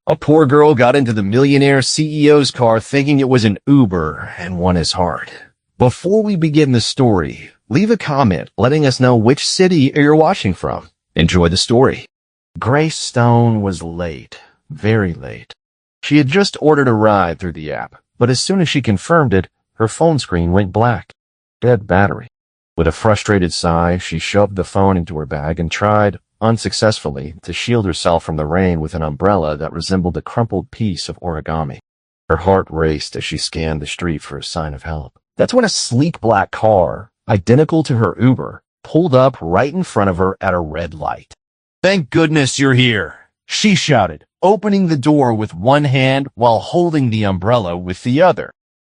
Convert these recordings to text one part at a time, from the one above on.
A poor girl got into the Millionaire CEO's car thinking it was an Uber and won his heart. Before we begin the story, leave a comment letting us know which city you're watching from. Enjoy the story. Grace Stone was late, very late. She had just ordered a ride through the app, but as soon as she confirmed it, her phone screen went black. Dead battery. With a frustrated sigh, she shoved the phone into her bag and tried, unsuccessfully, to shield herself from the rain with an umbrella that resembled a crumpled piece of origami. Her heart raced as she scanned the street for a sign of help. That's when a sleek black car, identical to her Uber, pulled up right in front of her at a red light. "Thank goodness you're here," she shouted, opening the door with one hand while holding the umbrella with the other.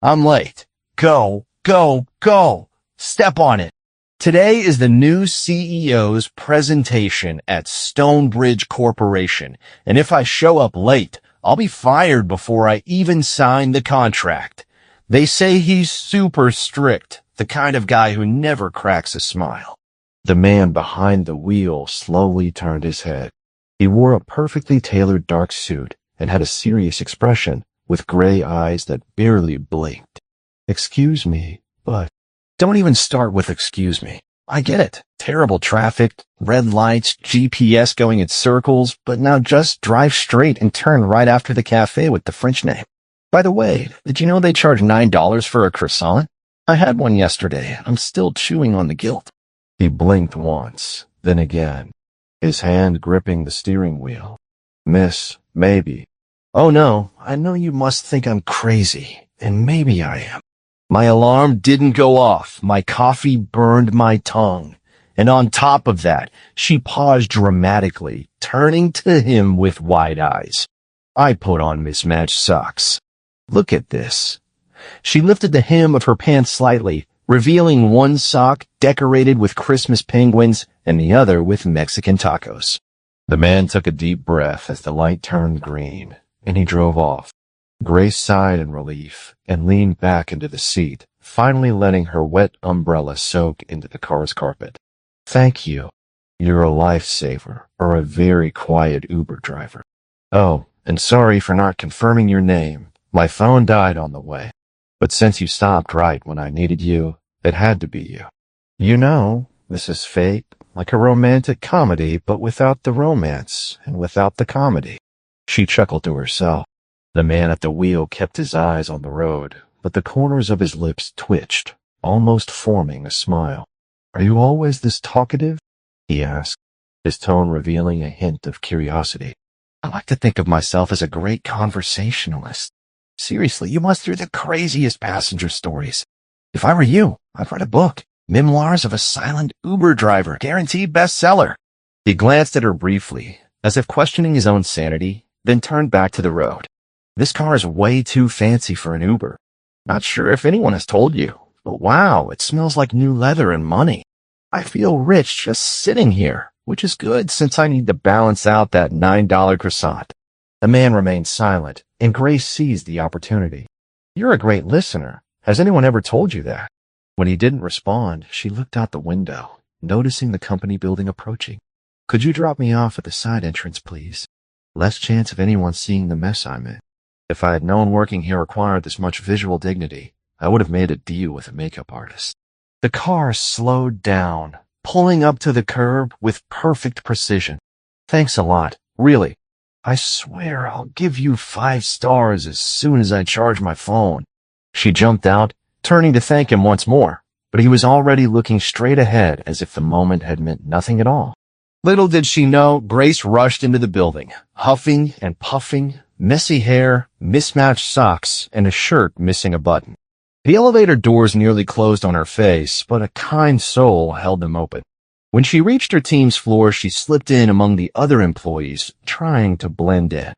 "I'm late. Go, go, go. Step on it." Today is the new CEO's presentation at Stonebridge Corporation, and if I show up late, I'll be fired before I even sign the contract. They say he's super strict, the kind of guy who never cracks a smile. The man behind the wheel slowly turned his head. He wore a perfectly tailored dark suit and had a serious expression with gray eyes that barely blinked. "Excuse me, but..." "Don't even start with excuse me. I get it. Terrible traffic, red lights, GPS going in circles, but now just drive straight and turn right after the cafe with the French name. By the way, did you know they charge $9 for a croissant? I had one yesterday. I'm still chewing on the guilt." He blinked once, then again, his hand gripping the steering wheel. "Miss, maybe." "Oh no, I know you must think I'm crazy, and maybe I am. My alarm didn't go off. My coffee burned my tongue. And on top of that, she paused dramatically, turning to him with wide eyes. I put on mismatched socks. Look at this." She lifted the hem of her pants slightly, revealing one sock decorated with Christmas penguins and the other with Mexican tacos. The man took a deep breath as the light turned green, and he drove off. Grace sighed in relief and leaned back into the seat, finally letting her wet umbrella soak into the car's carpet. "Thank you. You're a lifesaver, or a very quiet Uber driver. Oh, and sorry for not confirming your name. My phone died on the way. But since you stopped right when I needed you, it had to be you. You know, this is fate, like a romantic comedy, but without the romance and without the comedy." She chuckled to herself. The man at the wheel kept his eyes on the road, but the corners of his lips twitched, almost forming a smile. "Are you always this talkative?" he asked, his tone revealing a hint of curiosity. "I like to think of myself as a great conversationalist. Seriously, you must hear the craziest passenger stories. If I were you, I'd write a book. Memoirs of a silent Uber driver, guaranteed bestseller." He glanced at her briefly, as if questioning his own sanity, then turned back to the road. "This car is way too fancy for an Uber. Not sure if anyone has told you, but wow, it smells like new leather and money. I feel rich just sitting here, which is good since I need to balance out that $9 croissant." The man remained silent, and Grace seized the opportunity. "You're a great listener. Has anyone ever told you that?" When he didn't respond, she looked out the window, noticing the company building approaching. "Could you drop me off at the side entrance, please? Less chance of anyone seeing the mess I'm in. If I had known working here required this much visual dignity, I would have made a deal with a makeup artist." The car slowed down, pulling up to the curb with perfect precision. "Thanks a lot, really. I swear I'll give you 5 stars as soon as I charge my phone." She jumped out, turning to thank him once more, but he was already looking straight ahead as if the moment had meant nothing at all. Little did she know, Grace rushed into the building, huffing and puffing, messy hair, mismatched socks, and a shirt missing a button. The elevator doors nearly closed on her face, but a kind soul held them open. When she reached her team's floor, she slipped in among the other employees, trying to blend in.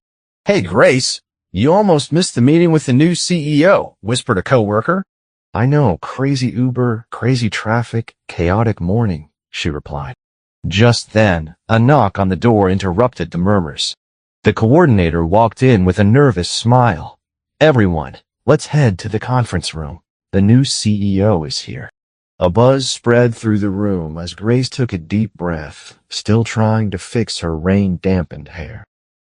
"Hey, Grace, you almost missed the meeting with the new CEO," whispered a coworker. "I know, crazy Uber, crazy traffic, chaotic morning," she replied. Just then, a knock on the door interrupted the murmurs. The coordinator walked in with a nervous smile. "Everyone, let's head to the conference room. The new CEO is here." A buzz spread through the room as Grace took a deep breath, still trying to fix her rain-dampened hair.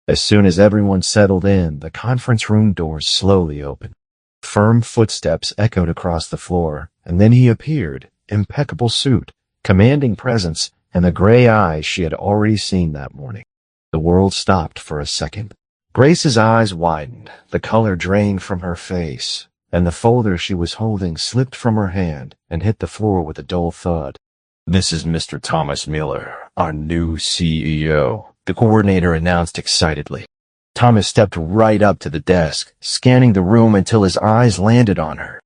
As soon as everyone settled in, the conference room doors slowly opened. Firm footsteps echoed across the floor, and then he appeared, impeccable suit, commanding presence, and the gray eyes she had already seen that morning. The world stopped for a second. Grace's eyes widened, the color drained from her face, and the folder she was holding slipped from her hand and hit the floor with a dull thud. "This is Mr. Thomas Miller, our new CEO," the coordinator announced excitedly. Thomas stepped right up to the desk, scanning the room until his eyes landed on her.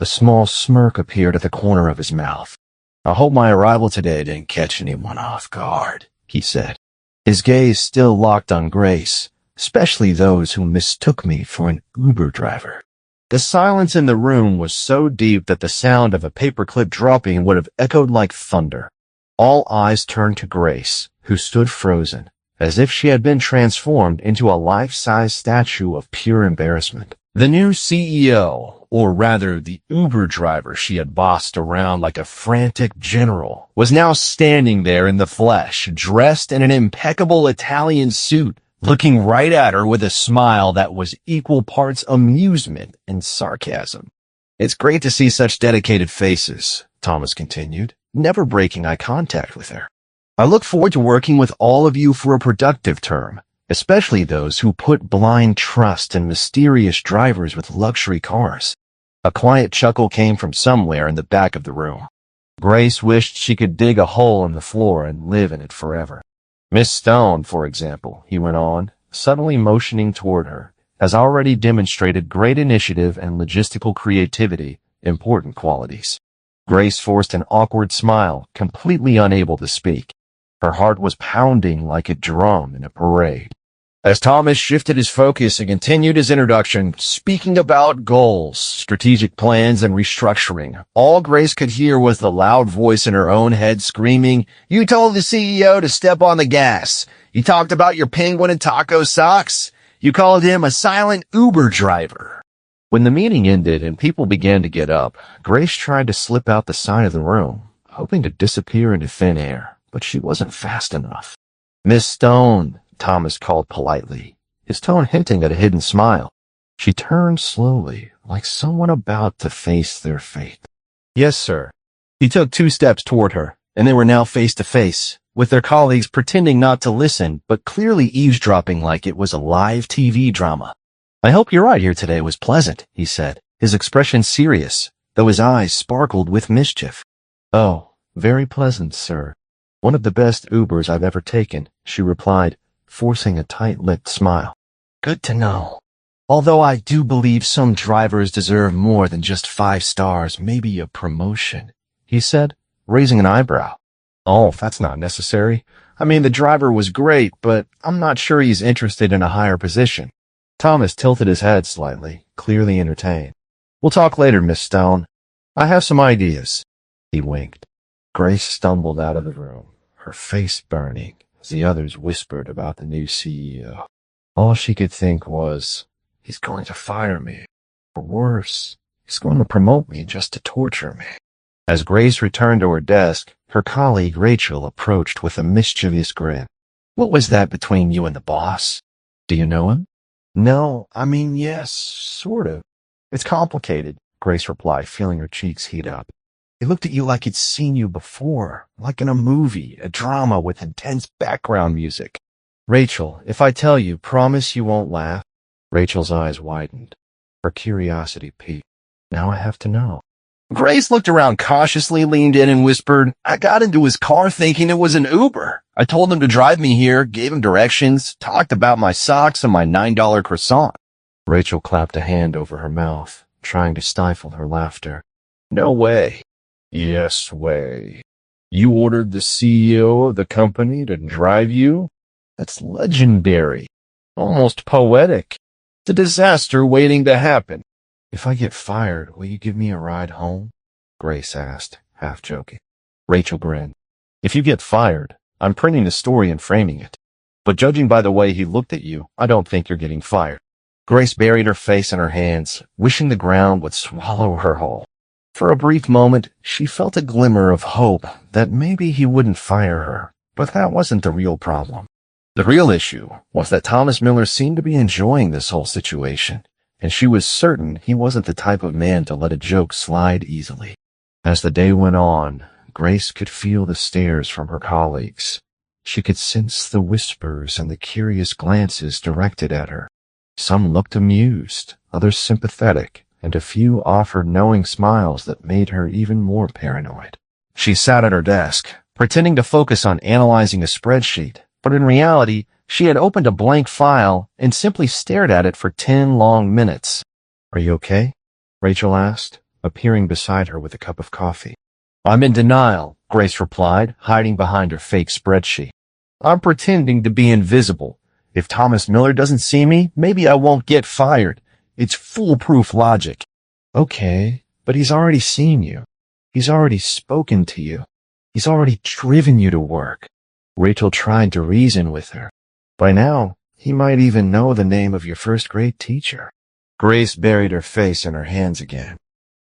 A small smirk appeared at the corner of his mouth. "I hope my arrival today didn't catch anyone off guard," he said. His gaze still locked on Grace, especially those who mistook me for an Uber driver. The silence in the room was so deep that the sound of a paperclip dropping would have echoed like thunder. All eyes turned to Grace, who stood frozen, as if she had been transformed into a life-size statue of pure embarrassment. The new CEO, or rather the Uber driver she had bossed around like a frantic general, was now standing there in the flesh, dressed in an impeccable Italian suit, looking right at her with a smile that was equal parts amusement and sarcasm. "It's great to see such dedicated faces," Thomas continued, never breaking eye contact with her. "I look forward to working with all of you for a productive term, especially those who put blind trust in mysterious drivers with luxury cars." A quiet chuckle came from somewhere in the back of the room. Grace wished she could dig a hole in the floor and live in it forever. "Miss Stone, for example," he went on, suddenly motioning toward her, "has already demonstrated great initiative and logistical creativity, important qualities." Grace forced an awkward smile, completely unable to speak. Her heart was pounding like a drum in a parade. As Thomas shifted his focus and continued his introduction, speaking about goals, strategic plans, and restructuring, all Grace could hear was the loud voice in her own head screaming, "You told the CEO to step on the gas. You talked about your penguin and taco socks. You called him a silent Uber driver." When the meeting ended and people began to get up, Grace tried to slip out the side of the room, hoping to disappear into thin air, but she wasn't fast enough. "Miss Stone," Thomas called politely, his tone hinting at a hidden smile. She turned slowly, like someone about to face their fate. "Yes, sir." He took 2 steps toward her, and they were now face to face, with their colleagues pretending not to listen, but clearly eavesdropping like it was a live TV drama. "I hope your ride here today was pleasant," he said, his expression serious, though his eyes sparkled with mischief. "Oh, very pleasant, sir. One of the best Ubers I've ever taken," she replied, forcing a tight-lipped smile. "Good to know. Although I do believe some drivers deserve more than just 5 stars, maybe a promotion," he said, raising an eyebrow. "Oh, that's not necessary. I mean, the driver was great, but I'm not sure he's interested in a higher position." Thomas tilted his head slightly, clearly entertained. "We'll talk later, Miss Stone. I have some ideas." He winked. Grace stumbled out of the room, her face burning, as the others whispered about the new CEO. All she could think was, "He's going to fire me. Or worse, he's going to promote me just to torture me." As Grace returned to her desk, her colleague Rachel approached with a mischievous grin. "What was that between you and the boss? Do you know him?" "No, I mean, yes, sort of. It's complicated," Grace replied, feeling her cheeks heat up. "He looked at you like he'd seen you before, like in a movie, a drama with intense background music." "Rachel, if I tell you, promise you won't laugh?" Rachel's eyes widened. Her curiosity piqued. "Now I have to know." Grace looked around cautiously, leaned in, and whispered, "I got into his car thinking it was an Uber. I told him to drive me here, gave him directions, talked about my socks and my $9 croissant." Rachel clapped a hand over her mouth, trying to stifle her laughter. "No way." "Yes way. You ordered the CEO of the company to drive you? That's legendary. Almost poetic. It's a disaster waiting to happen." "If I get fired, will you give me a ride home?" Grace asked, half joking. Rachel grinned. "If you get fired, I'm printing the story and framing it. But judging by the way he looked at you, I don't think you're getting fired." Grace buried her face in her hands, wishing the ground would swallow her whole. For a brief moment, she felt a glimmer of hope that maybe he wouldn't fire her, but that wasn't the real problem. The real issue was that Thomas Miller seemed to be enjoying this whole situation, and she was certain he wasn't the type of man to let a joke slide easily. As the day went on, Grace could feel the stares from her colleagues. She could sense the whispers and the curious glances directed at her. Some looked amused, others sympathetic, and a few offered knowing smiles that made her even more paranoid. She sat at her desk, pretending to focus on analyzing a spreadsheet, but in reality, she had opened a blank file and simply stared at it for 10 long minutes. "Are you okay?" Rachel asked, appearing beside her with a cup of coffee. "I'm in denial," Grace replied, hiding behind her fake spreadsheet. "I'm pretending to be invisible. If Thomas Miller doesn't see me, maybe I won't get fired. It's foolproof logic." "Okay, but he's already seen you. He's already spoken to you. He's already driven you to work." Rachel tried to reason with her. "By now, he might even know the name of your first-grade teacher." Grace buried her face in her hands again.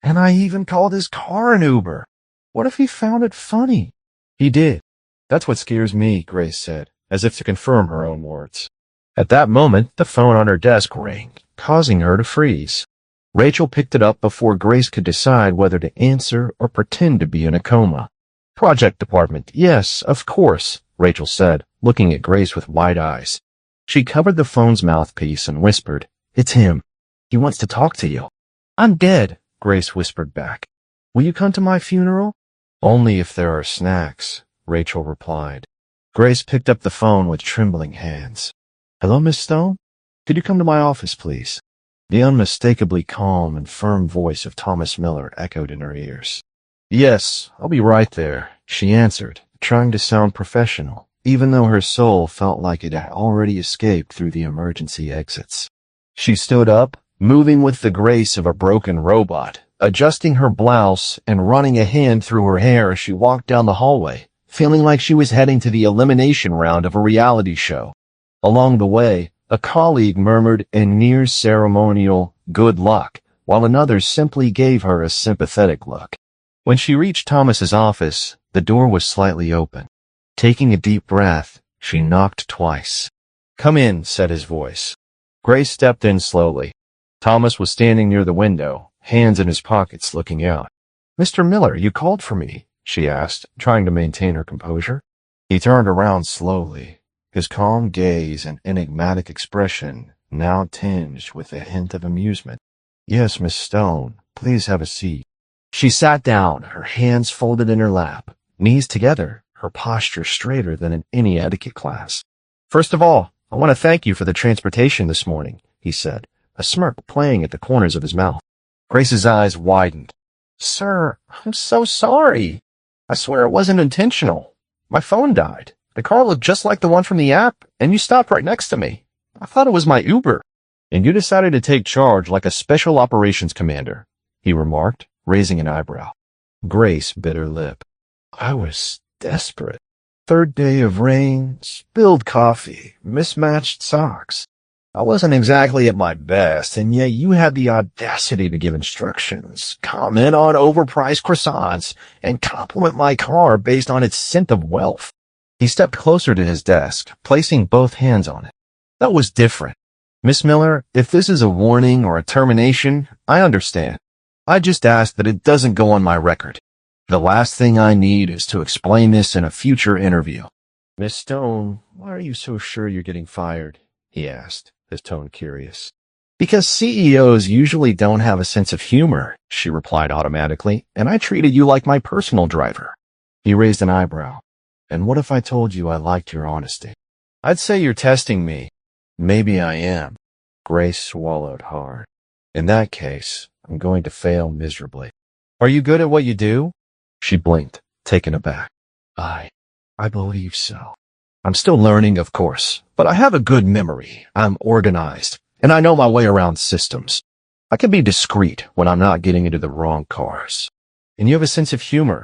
"And I even called his car an Uber. What if he found it funny?" "He did. That's what scares me," Grace said, as if to confirm her own words. At that moment, the phone on her desk rang, causing her to freeze. Rachel picked it up before Grace could decide whether to answer or pretend to be in a coma. "Project department. Yes, of course," Rachel said, looking at Grace with wide eyes. She covered the phone's mouthpiece and whispered, "It's him. He wants to talk to you." "I'm dead," Grace whispered back. "Will you come to my funeral?" "Only if there are snacks," Rachel replied. Grace picked up the phone with trembling hands. "Hello, Miss Stone? Could you come to my office, please?" The unmistakably calm and firm voice of Thomas Miller echoed in her ears. "Yes, I'll be right there," she answered, trying to sound professional, even though her soul felt like it had already escaped through the emergency exits. She stood up, moving with the grace of a broken robot, adjusting her blouse and running a hand through her hair as she walked down the hallway, feeling like she was heading to the elimination round of a reality show. Along the way, a colleague murmured a near-ceremonial "good luck," while another simply gave her a sympathetic look. When she reached Thomas's office, the door was slightly open. Taking a deep breath, she knocked twice. "Come in," said his voice. Grace stepped in slowly. Thomas was standing near the window, hands in his pockets, looking out. "Mr. Miller, you called for me?" she asked, trying to maintain her composure. He turned around slowly, his calm gaze and enigmatic expression now tinged with a hint of amusement. "Yes, Miss Stone, please have a seat." She sat down, her hands folded in her lap, knees together, her posture straighter than in any etiquette class. "First of all, I want to thank you for the transportation this morning," he said, a smirk playing at the corners of his mouth. Grace's eyes widened. "Sir, I'm so sorry. I swear it wasn't intentional. My phone died. The car looked just like the one from the app, and you stopped right next to me. I thought it was my Uber." "And you decided to take charge like a special operations commander," he remarked, raising an eyebrow. Grace bit her lip. "I was desperate. Third day of rain, spilled coffee, mismatched socks. I wasn't exactly at my best, and yet you had the audacity to give instructions, comment on overpriced croissants, and compliment my car based on its scent of wealth." He stepped closer to his desk, placing both hands on it. "That was different. Miss Miller, if this is a warning or a termination, I understand. I just ask that it doesn't go on my record. The last thing I need is to explain this in a future interview." "Miss Stone, why are you so sure you're getting fired?" he asked, his tone curious. "Because CEOs usually don't have a sense of humor," she replied automatically, "and I treated you like my personal driver." He raised an eyebrow. "And what if I told you I liked your honesty?" "I'd say you're testing me." "Maybe I am." Grace swallowed hard. "In that case, I'm going to fail miserably." "Are you good at what you do?" She blinked, taken aback. I believe so. I'm still learning, of course, but I have a good memory. I'm organized, and I know my way around systems. I can be discreet when I'm not getting into the wrong cars." "And you have a sense of humor.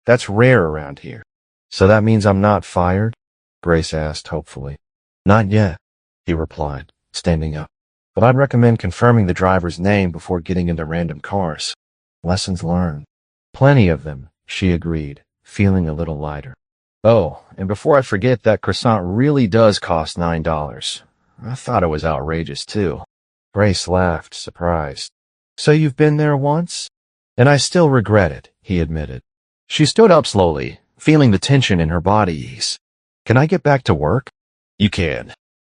That's rare around here." "So that means I'm not fired?" Grace asked hopefully. "Not yet," he replied, standing up. "But I'd recommend confirming the driver's name before getting into random cars. Lessons learned." "Plenty of them," she agreed, feeling a little lighter. Oh, and before I forget, that croissant really does cost $9. I thought it was outrageous, too. Grace laughed, surprised. So you've been there once? And I still regret it, he admitted. She stood up slowly, feeling the tension in her body ease. Can I get back to work? You can.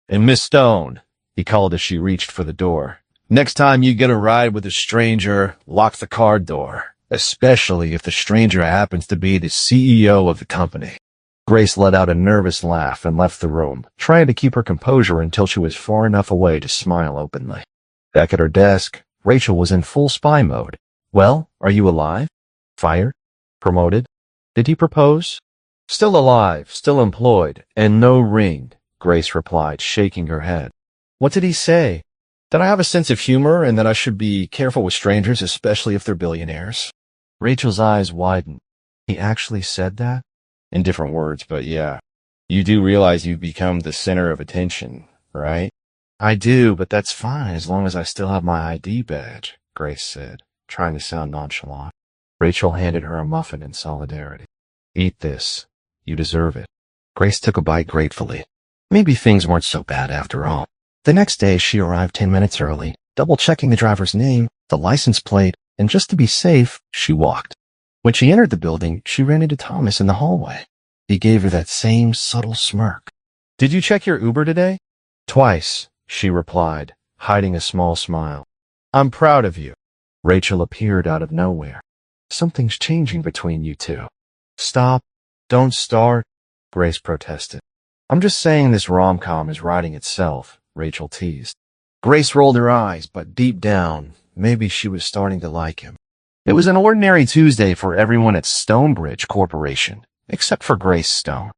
And Miss Stone, he called as she reached for the door. Next time you get a ride with a stranger, lock the car door, especially if the stranger happens to be the CEO of the company. Grace let out a nervous laugh and left the room, trying to keep her composure until she was far enough away to smile openly. Back at her desk, Rachel was in full spy mode. Well, are you alive? Fired? Promoted? Did he propose? Still alive, still employed, and no ring, Grace replied, shaking her head. What did he say? That I have a sense of humor and that I should be careful with strangers, especially if they're billionaires. Rachel's eyes widened. He actually said that? In different words, but yeah. You do realize you've become the center of attention, right? I do, but that's fine as long as I still have my ID badge, Grace said, trying to sound nonchalant. Rachel handed her a muffin in solidarity. Eat this. You deserve it. Grace took a bite gratefully. Maybe things weren't so bad after all. The next day, she arrived 10 minutes early, double-checking the driver's name, the license plate, and just to be safe, she walked. When she entered the building, she ran into Thomas in the hallway. He gave her that same subtle smirk. Did you check your Uber today? Twice, she replied, hiding a small smile. I'm proud of you. Rachel appeared out of nowhere. Something's changing between you two. Stop. Don't start, Grace protested. I'm just saying this rom-com is writing itself, Rachel teased. Grace rolled her eyes, but deep down, maybe she was starting to like him. It was an ordinary Tuesday for everyone at Stonebridge Corporation, except for Grace Stone.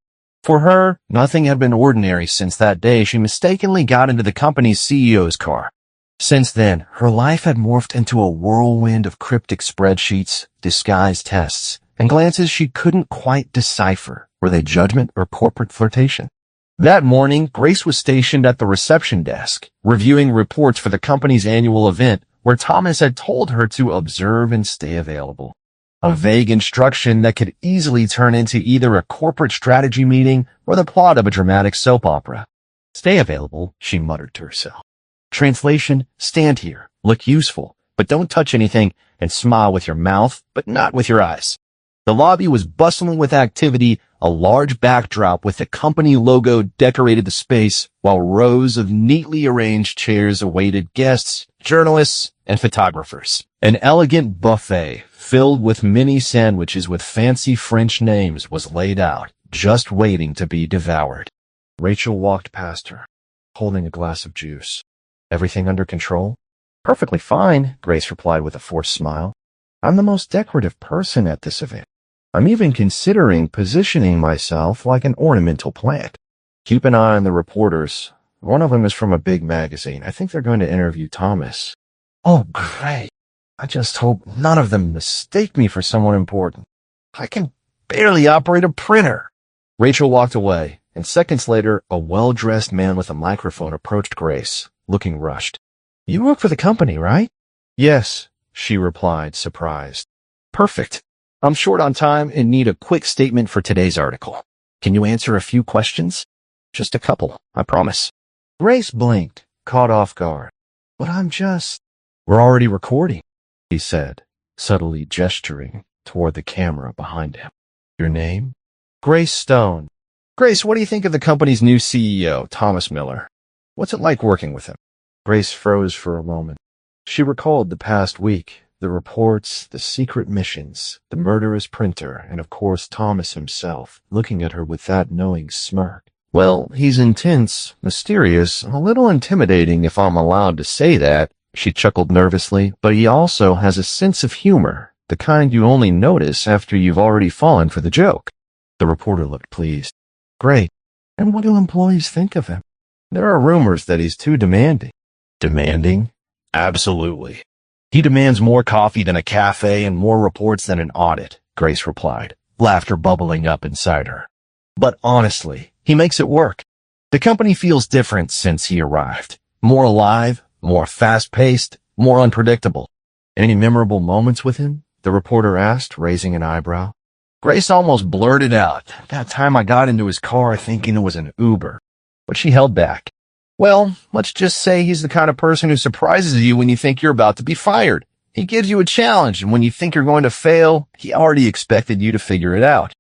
For her, nothing had been ordinary since that day she mistakenly got into the company's CEO's car. Since then, her life had morphed into a whirlwind of cryptic spreadsheets, disguised tests, and glances she couldn't quite decipher. Were they judgment or corporate flirtation? That morning, Grace was stationed at the reception desk, reviewing reports for the company's annual event, where Thomas had told her to observe and stay available. A vague instruction that could easily turn into either a corporate strategy meeting or the plot of a dramatic soap opera. Stay available, she muttered to herself. Translation, stand here, look useful, but don't touch anything, and smile with your mouth, but not with your eyes. The lobby was bustling with activity. A large backdrop with the company logo decorated the space, while rows of neatly arranged chairs awaited guests, journalists, and photographers. An elegant buffet filled with mini sandwiches with fancy French names was laid out, just waiting to be devoured. Rachel walked past her, holding a glass of juice. Everything under control? Perfectly fine, Grace replied with a forced smile. I'm the most decorative person at this event. I'm even considering positioning myself like an ornamental plant. Keep an eye on the reporters. One of them is from a big magazine. I think they're going to interview Thomas. Oh, great. I just hope none of them mistake me for someone important. I can barely operate a printer. Rachel walked away, and seconds later, a well-dressed man with a microphone approached Grace, looking rushed. You work for the company, right? Yes, she replied, surprised. Perfect. I'm short on time and need a quick statement for today's article. Can you answer a few questions? Just a couple, I promise. Grace blinked, caught off guard. But We're already recording, he said, subtly gesturing toward the camera behind him. Your name? Grace Stone. Grace, what do you think of the company's new CEO, Thomas Miller? What's it like working with him? Grace froze for a moment. She recalled the past week. The reports, the secret missions, the murderous printer, and of course Thomas himself, looking at her with that knowing smirk. Well, he's intense, mysterious, a little intimidating if I'm allowed to say that, she chuckled nervously, but he also has a sense of humor, the kind you only notice after you've already fallen for the joke. The reporter looked pleased. Great. And what do employees think of him? There are rumors that he's too demanding. Demanding? Absolutely. He demands more coffee than a cafe and more reports than an audit, Grace replied, laughter bubbling up inside her. But honestly, he makes it work. The company feels different since he arrived. More alive, more fast-paced, more unpredictable. Any memorable moments with him? The reporter asked, raising an eyebrow. Grace almost blurted out, "That time I got into his car thinking it was an Uber." But she held back. "Well, let's just say he's the kind of person who surprises you when you think you're about to be fired. He gives you a challenge, and when you think you're going to fail, he already expected you to figure it out."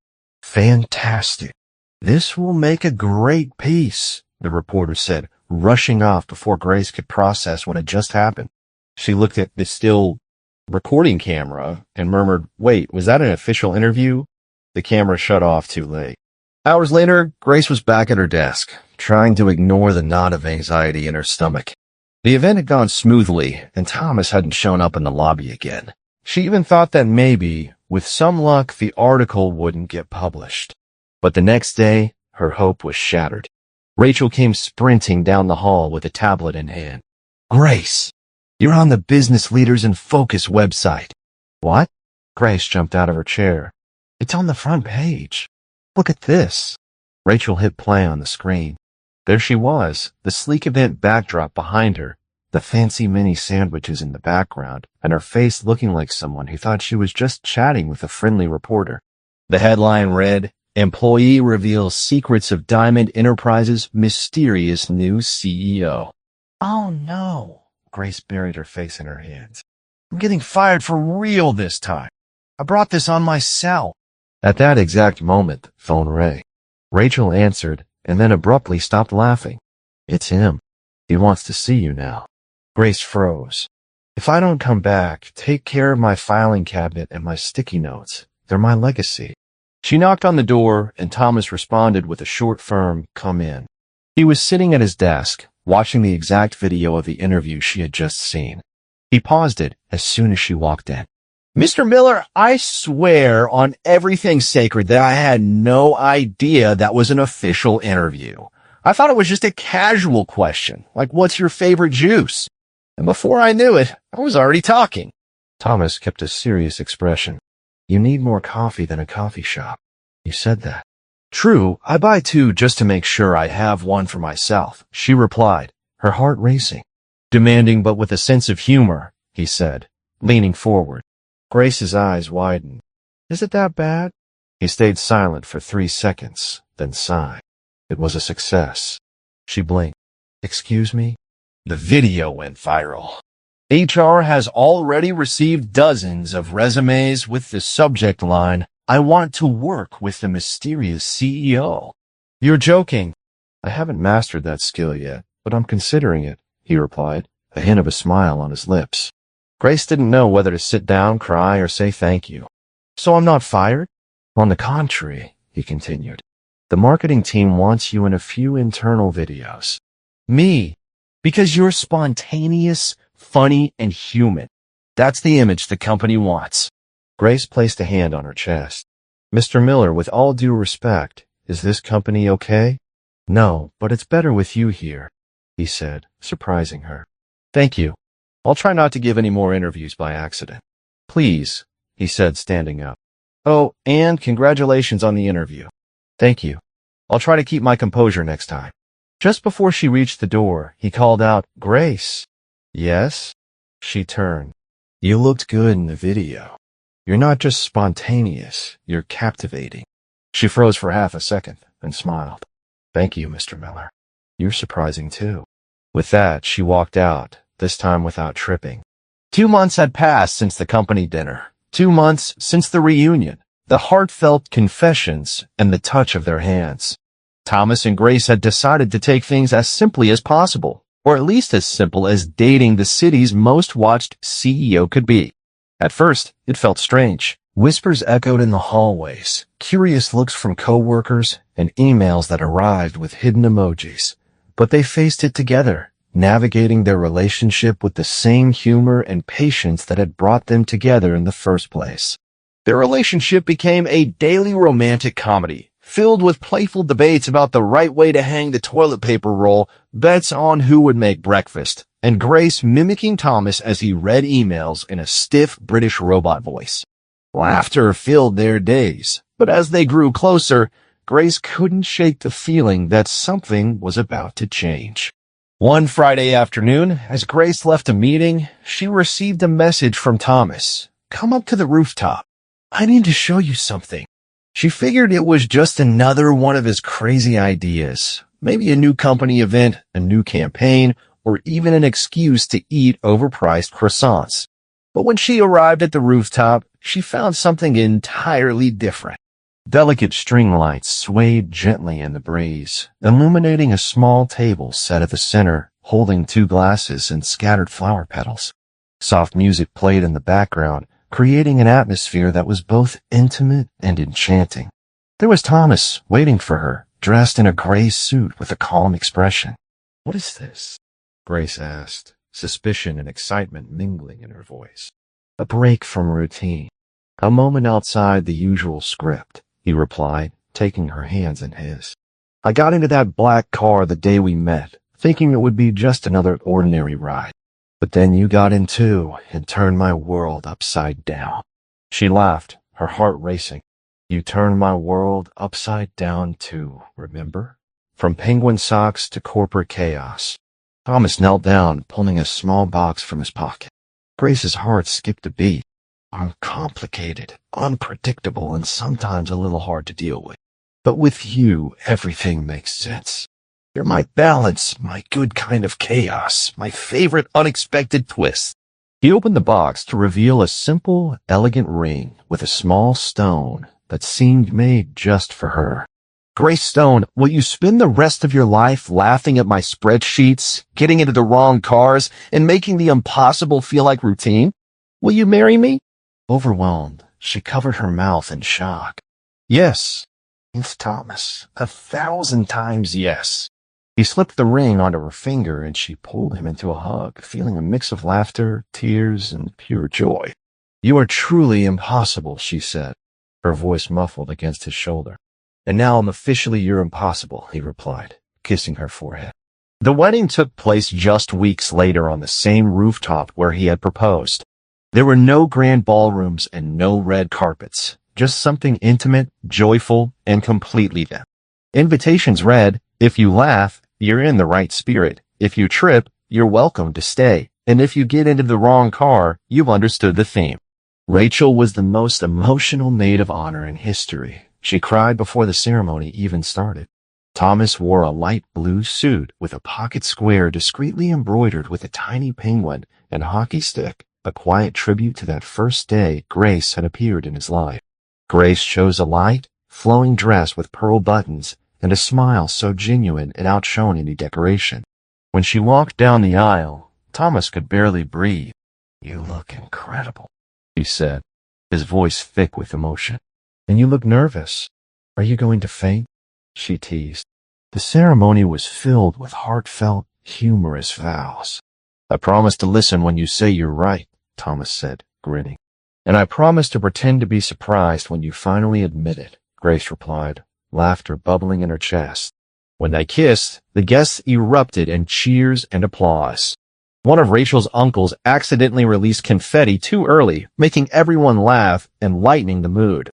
"Fantastic. This will make a great piece," the reporter said, rushing off before Grace could process what had just happened. She looked at the still recording camera and murmured, "Wait, was that an official interview?" The camera shut off too late. Hours later, Grace was back at her desk, trying to ignore the knot of anxiety in her stomach. The event had gone smoothly, and Thomas hadn't shown up in the lobby again. She even thought that maybe, with some luck, the article wouldn't get published. But the next day, her hope was shattered. Rachel came sprinting down the hall with a tablet in hand. "Grace, you're on the Business Leaders in Focus website." "What?" Grace jumped out of her chair. "It's on the front page. Look at this." Rachel hit play on the screen. There she was, the sleek event backdrop behind her, the fancy mini sandwiches in the background, and her face looking like someone who thought she was just chatting with a friendly reporter. The headline read, "Employee reveals secrets of Diamond Enterprises' mysterious new CEO." "Oh no." Grace buried her face in her hands. "I'm getting fired for real this time. I brought this on myself." At that exact moment, the phone rang. Rachel answered, and then abruptly stopped laughing. "It's him. He wants to see you now." Grace froze. "If I don't come back, take care of my filing cabinet and my sticky notes. They're my legacy." She knocked on the door, and Thomas responded with a short, firm, "Come in." He was sitting at his desk, watching the exact video of the interview she had just seen. He paused it as soon as she walked in. "Mr. Miller, I swear on everything sacred that I had no idea that was an official interview. I thought it was just a casual question, like what's your favorite juice? And before I knew it, I was already talking." Thomas kept a serious expression. "You need more coffee than a coffee shop. You said that." "True, I buy two just to make sure I have one for myself," she replied, her heart racing. "Demanding but with a sense of humor," he said, leaning forward. Grace's eyes widened. "Is it that bad?" He stayed silent for 3 seconds, then sighed. It was a success. She blinked. "Excuse me?" The video went viral. HR has already received dozens of resumes with the subject line, "I want to work with the mysterious CEO." "You're joking." "I haven't mastered that skill yet, but I'm considering it," he replied, a hint of a smile on his lips. Grace didn't know whether to sit down, cry, or say thank you. "So I'm not fired?" "On the contrary," he continued. "The marketing team wants you in a few internal videos." "Me?" "Because you're spontaneous, funny, and human. That's the image the company wants." Grace placed a hand on her chest. "Mr. Miller, with all due respect, is this company okay?" "No, but it's better with you here," he said, surprising her. "Thank you. I'll try not to give any more interviews by accident." "Please," he said, standing up. "Oh, and congratulations on the interview." "Thank you. I'll try to keep my composure next time." Just before she reached the door, he called out, "Grace." "Yes?" She turned. "You looked good in the video. You're not just spontaneous, you're captivating." She froze for half a second, then smiled. "Thank you, Mr. Miller. You're surprising too." With that, she walked out, this time without tripping. 2 months had passed since the company dinner. 2 months since the reunion, the heartfelt confessions, and the touch of their hands. Thomas and Grace had decided to take things as simply as possible, or at least as simple as dating the city's most watched CEO could be. At first, it felt strange. Whispers echoed in the hallways, curious looks from coworkers, and emails that arrived with hidden emojis. But they faced it together, navigating their relationship with the same humor and patience that had brought them together in the first place. Their relationship became a daily romantic comedy, filled with playful debates about the right way to hang the toilet paper roll, bets on who would make breakfast, and Grace mimicking Thomas as he read emails in a stiff British robot voice. Laughter filled their days, but as they grew closer, Grace couldn't shake the feeling that something was about to change. One Friday afternoon, as Grace left a meeting, she received a message from Thomas. "Come up to the rooftop. I need to show you something." She figured it was just another one of his crazy ideas. Maybe a new company event, a new campaign, or even an excuse to eat overpriced croissants. But when she arrived at the rooftop, she found something entirely different. Delicate string lights swayed gently in the breeze, illuminating a small table set at the center, holding 2 glasses and scattered flower petals. Soft music played in the background, creating an atmosphere that was both intimate and enchanting. There was Thomas waiting for her, dressed in a gray suit with a calm expression. "What is this?" Grace asked, suspicion and excitement mingling in her voice. "A break from routine. A moment outside the usual script," he replied, taking her hands in his. "I got into that black car the day we met, thinking it would be just another ordinary ride. But then you got in too and turned my world upside down." She laughed, her heart racing. "You turned my world upside down too, remember? From penguin socks to corporate chaos." Thomas knelt down, pulling a small box from his pocket. Grace's heart skipped a beat. "I'm complicated, unpredictable, and sometimes a little hard to deal with. But with you, everything makes sense. You're my balance, my good kind of chaos, my favorite unexpected twist." He opened the box to reveal a simple, elegant ring with a small stone that seemed made just for her. "Grace Stone, will you spend the rest of your life laughing at my spreadsheets, getting into the wrong cars, and making the impossible feel like routine? Will you marry me?" Overwhelmed, she covered her mouth in shock. "Yes, it's Thomas. 1,000 times yes." He slipped the ring onto her finger and she pulled him into a hug, feeling a mix of laughter, tears, and pure joy. "You are truly impossible," she said, her voice muffled against his shoulder. "And now I'm officially your impossible," he replied, kissing her forehead. The wedding took place just weeks later on the same rooftop where he had proposed. There were no grand ballrooms and no red carpets, just something intimate, joyful, and completely them. Invitations read, "If you laugh, you're in the right spirit. If you trip, you're welcome to stay. And if you get into the wrong car, you've understood the theme." Rachel was the most emotional maid of honor in history. She cried before the ceremony even started. Thomas wore a light blue suit with a pocket square discreetly embroidered with a tiny penguin and hockey stick, a quiet tribute to that first day Grace had appeared in his life. Grace chose a light, flowing dress with pearl buttons and a smile so genuine it outshone any decoration. When she walked down the aisle, Thomas could barely breathe. "You look incredible," he said, his voice thick with emotion. "And you look nervous. Are you going to faint?" she teased. The ceremony was filled with heartfelt, humorous vows. "I promise to listen when you say you're right," Thomas said, grinning. "And I promise to pretend to be surprised when you finally admit it," Grace replied, laughter bubbling in her chest. When they kissed, the guests erupted in cheers and applause. One of Rachel's uncles accidentally released confetti too early, making everyone laugh and lightening the mood.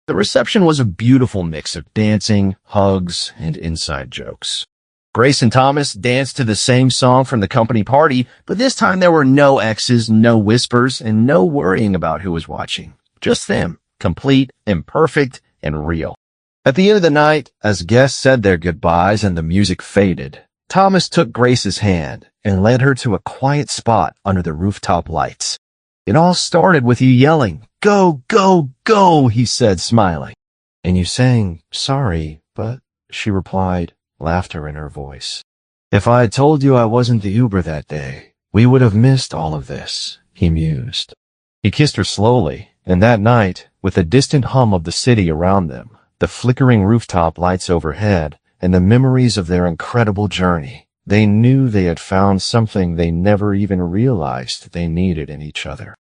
The reception was a beautiful mix of dancing, hugs, and inside jokes. Grace and Thomas danced to the same song from the company party, but this time there were no exes, no whispers, and no worrying about who was watching. Just them, complete, imperfect, and real. At the end of the night, as guests said their goodbyes and the music faded, Thomas took Grace's hand and led her to a quiet spot under the rooftop lights. "It all started with you yelling, 'Go, go, go,'" he said, smiling. "And you saying, 'Sorry, but,'" she replied, laughter in her voice. "If I had told you I wasn't the Uber that day, we would have missed all of this," he mused. He kissed her slowly, and that night, with the distant hum of the city around them, the flickering rooftop lights overhead, and the memories of their incredible journey, they knew they had found something they never even realized they needed in each other.